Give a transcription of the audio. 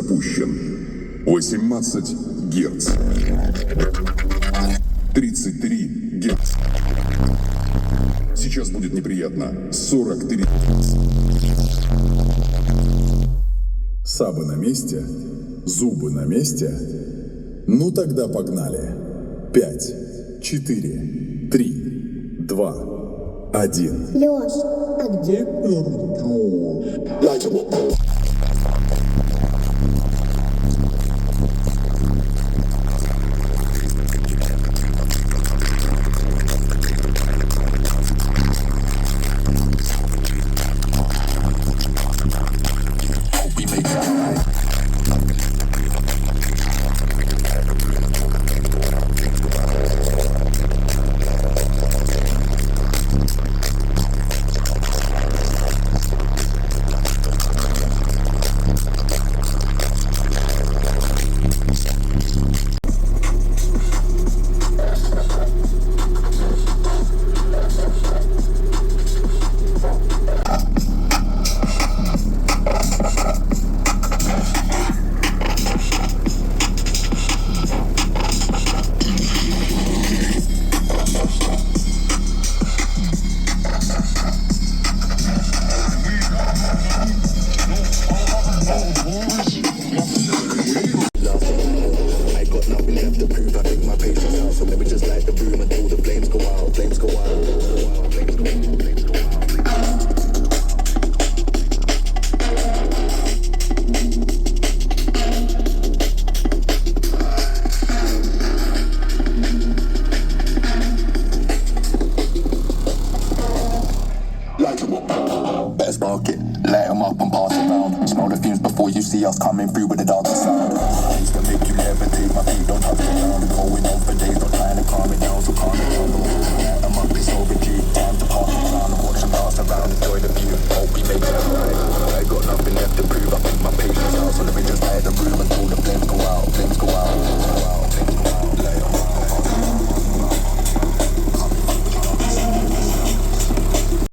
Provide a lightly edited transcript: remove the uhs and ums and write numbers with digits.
запущен. 18 Гц. 33 Гц. Сейчас будет неприятно. 43 Гц. Сабы на месте? Зубы на месте? Ну тогда погнали. 5, 4, 3, 2, 1. Лёш, а где? Better spark it, light 'em up and pass it round. Smell the fumes before you see us coming through with the darker sound. Things that make you levitate, my feet don't touch the ground. Going on for days, not trying to calm it down.